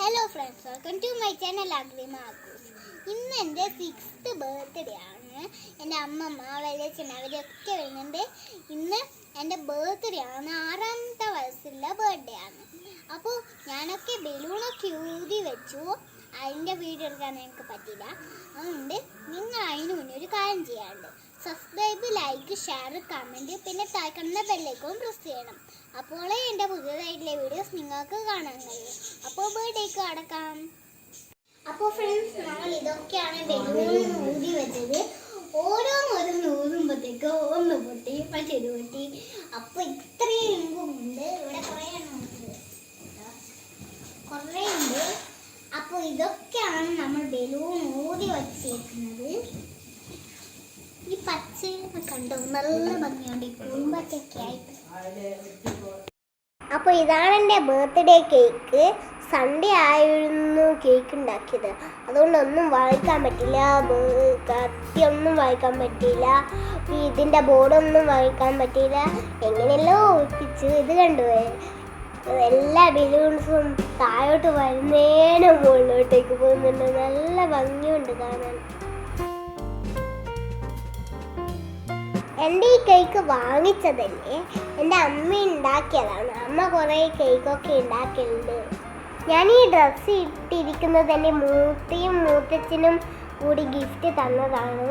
Hello friends, welcome to my channel Agrima Aakkus. ഇന്ന് എൻ്റെ 6th birthday ആണ്. എൻ്റെ അമ്മമ്മ വലിയച്ഛൻ അവരൊക്കെ വരുന്നുണ്ട്. ഇന്ന് എൻ്റെ ബർത്ത്ഡേ ആണ്, 6ാമത്തെ വയസ്സിലുള്ള ബർത്ത്ഡേ ആണ്. അപ്പോൾ ഞാനൊക്കെ ബലൂണൊക്കെ ഊതി വെച്ചു. അതിൻ്റെ വീഡിയോ എടുക്കാൻ എനിക്ക് പറ്റില്ല. അതുകൊണ്ട് നിങ്ങൾ അതിന് മുന്നേ ഒരു കാര്യം ചെയ്യാറുണ്ട്. സബ്സ്ക്രൈബ്, ലൈക്ക്, ഷെയർ, കമൻറ്റ്, പിന്നെ താഴ്ക്കുന്ന ബെല്ലൈക്കൺ പ്രസ് ചെയ്യണം. അപ്പോഴേ എൻ്റെ പുതിയതായിട്ടുള്ള വീഡിയോസ് നിങ്ങൾക്ക് കാണാൻ കഴിയും. അപ്പോൾ ബർത്ത്ഡേക്ക് അടക്കാം. അപ്പോൾ ഫ്രണ്ട്സ്, നമ്മൾ ഇതൊക്കെയാണ് ബലൂൺ ഊതി വെച്ചത്. ഓരോന്ന് ഊതുമ്പോഴത്തേക്ക് ഒന്ന് പൊട്ടി, മറ്റേത് പൊട്ടി. അപ്പോൾ ഇത്രയും ഉണ്ട്. ഇവിടെ കുറേ ഉണ്ട്. അപ്പോൾ ഇതൊക്കെയാണ് നമ്മൾ ബലൂൺ ഊതി വച്ചേക്കുന്നത്. ഈ പച്ച കണ്ടോ, നല്ല ഭംഗിയുണ്ട് ഈ പൂമ്പൊക്കെ ആയിട്ട്. അപ്പോൾ ഇതാണ് എൻ്റെ ബർത്ത്ഡേ കേക്ക്. സൺഡേ ആയിരുന്നു കേക്ക് ഉണ്ടാക്കിയത്. അതുകൊണ്ടൊന്നും വായിക്കാൻ പറ്റില്ല, കത്തിയൊന്നും വായിക്കാൻ പറ്റില്ല, ഇതിൻ്റെ ബോർഡൊന്നും വായിക്കാൻ പറ്റില്ല. എങ്ങനെയല്ലോ ഒപ്പിച്ച് ഇത് കണ്ടുപോയി. എല്ലാ ബലൂൺസും താഴോട്ട് വരുന്നേനെ മുകളിലോട്ടേക്ക് പോകുന്നുണ്ട്. നല്ല ഭംഗിയുണ്ട് കാണാൻ. എൻ്റെ ഈ കേക്ക് വാങ്ങിച്ചതല്ലേ, എൻ്റെ അമ്മ ഉണ്ടാക്കിയതാണ്. അമ്മ കുറേ കേക്കൊക്കെ ഉണ്ടാക്കിയിട്ടുണ്ട്. ഞാൻ ഈ ഡ്രസ്സ് ഇട്ടിരിക്കുന്നത് എൻ്റെ മൂത്തയും മൂത്തച്ഛനും കൂടി ഗിഫ്റ്റ് തന്നതാണ്.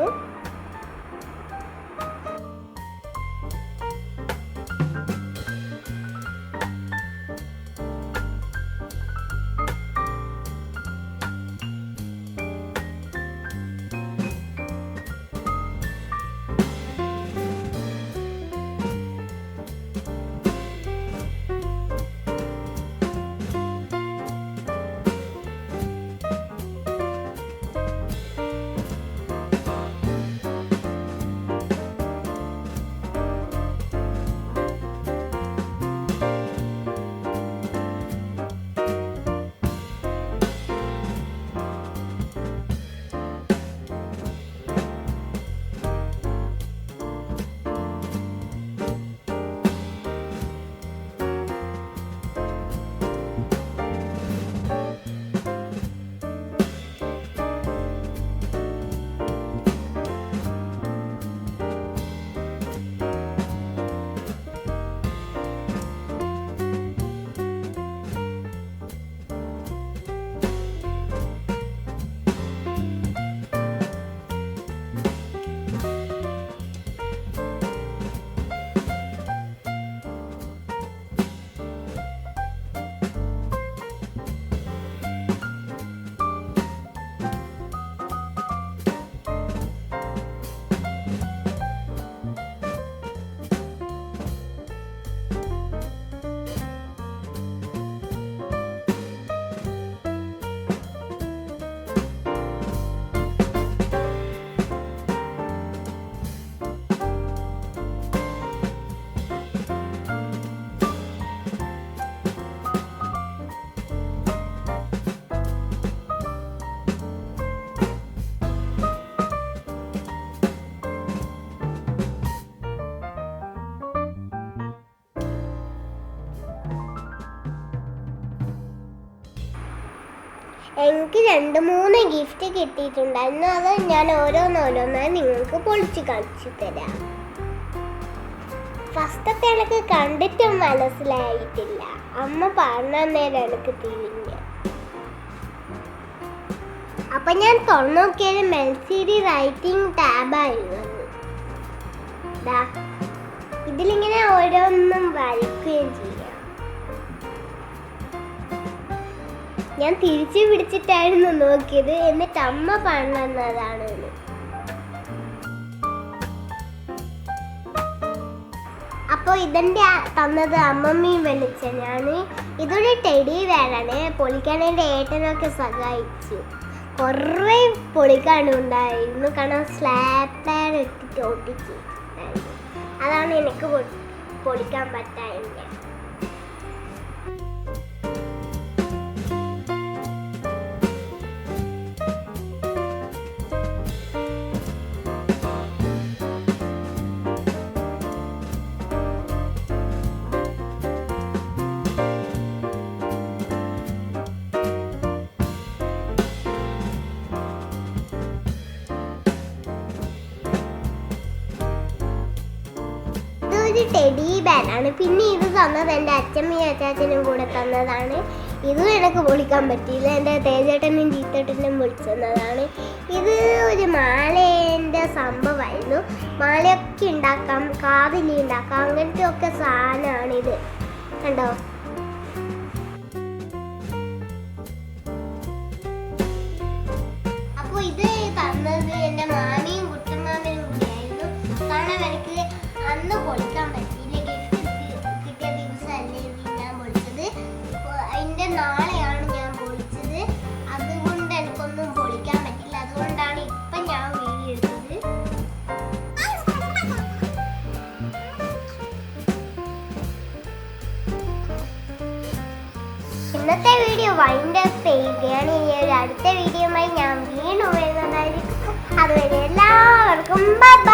എനിക്ക് 2-3 ഗിഫ്റ്റ് കിട്ടിയിട്ടുണ്ടായിരുന്നു. അത് ഞാൻ ഓരോന്നോരോന്നായി നിങ്ങൾക്ക് പൊളിച്ച് കാണിച്ചു തരാം. ഫസ്റ്റത്തെ എനിക്ക് കണ്ടിട്ടും മനസ്സിലായിട്ടില്ല. അമ്മ പറഞ്ഞ നേരം എനിക്ക് തിരിഞ്ഞ്. അപ്പം ഞാൻ തുറന്നു നോക്കിയാൽ LCD റൈറ്റിംഗ് ടാബായിരുന്നു. ഇതിലിങ്ങനെ ഓരോന്നും വരയ്ക്കുകയും ചെയ്യാം. ഞാൻ തിരിച്ചു പിടിച്ചിട്ടായിരുന്നു നോക്കിയത്, എന്നിട്ട് അമ്മ പറഞ്ഞതാണ്. അപ്പോൾ ഇതിൻ്റെ തന്നത് അമ്മമ്മയും വെളിച്ചനാണ്. ഇതൊരു ടെഡി ബെയറാണ്. പൊളിക്കാനായിട്ട് ഏട്ടനൊക്കെ സഹായിച്ചു. കുറേ പൊളിക്കാനുണ്ടായിരുന്നു. കാരണം സ്ലാപ്പർ ഇട്ടിട്ട് ഒട്ടിച്ചിട്ടുണ്ടായിരുന്നു. അതാണ് എനിക്ക് പൊളിക്കാൻ പറ്റാത്തത്. ടെഡി ബാനാണ്. പിന്നെ ഇത് തന്നത് എൻ്റെ അച്ഛമ്മയും അച്ചാച്ചനും കൂടെ തന്നതാണ്. ഇതും എനിക്ക് പൊളിക്കാൻ പറ്റിയില്ല. എൻ്റെ തേജേട്ടനും ജീത്തേട്ടനും പൊളിച്ചു തന്നതാണ്. ഇത് ഒരു മാലേൻ്റെ സംഭവമായിരുന്നു. മാലയൊക്കെ ഉണ്ടാക്കാം, കാതിലി ഉണ്ടാക്കാം, അങ്ങനത്തെ ഒക്കെ സാധനമാണിത്. കണ്ടോ? അപ്പോൾ ഇത് തന്നത് എൻ്റെ മാമിയും കുട്ടമാമനും കൂടിയായിരുന്നു. കാരണം എനിക്ക് അന്ന് പൊളിക്കാൻ പറ്റിയില്ല. ഗിഫ്റ്റ് കിട്ടിയ ദിവസമല്ലേ ഞാൻ പൊളിച്ചത്. അതിൻ്റെ നാളെയാണ് ഞാൻ പൊളിച്ചത്. അതുകൊണ്ട് എനിക്കൊന്നും പൊളിക്കാൻ പറ്റില്ല. അതുകൊണ്ടാണ് ഇപ്പം ഞാൻ വീഡിയോ എടുത്തത്. ഇന്നത്തെ വീഡിയോ വൈൻഡ് അപ്പ് ചെയ്യുകയാണ്. ഇനി ഒരു അടുത്ത വീഡിയോയുമായി ഞാൻ വീണ്ടും വരുന്നതായിരിക്കും. അതുവരെ എല്ലാവർക്കും ബൈ ബൈ.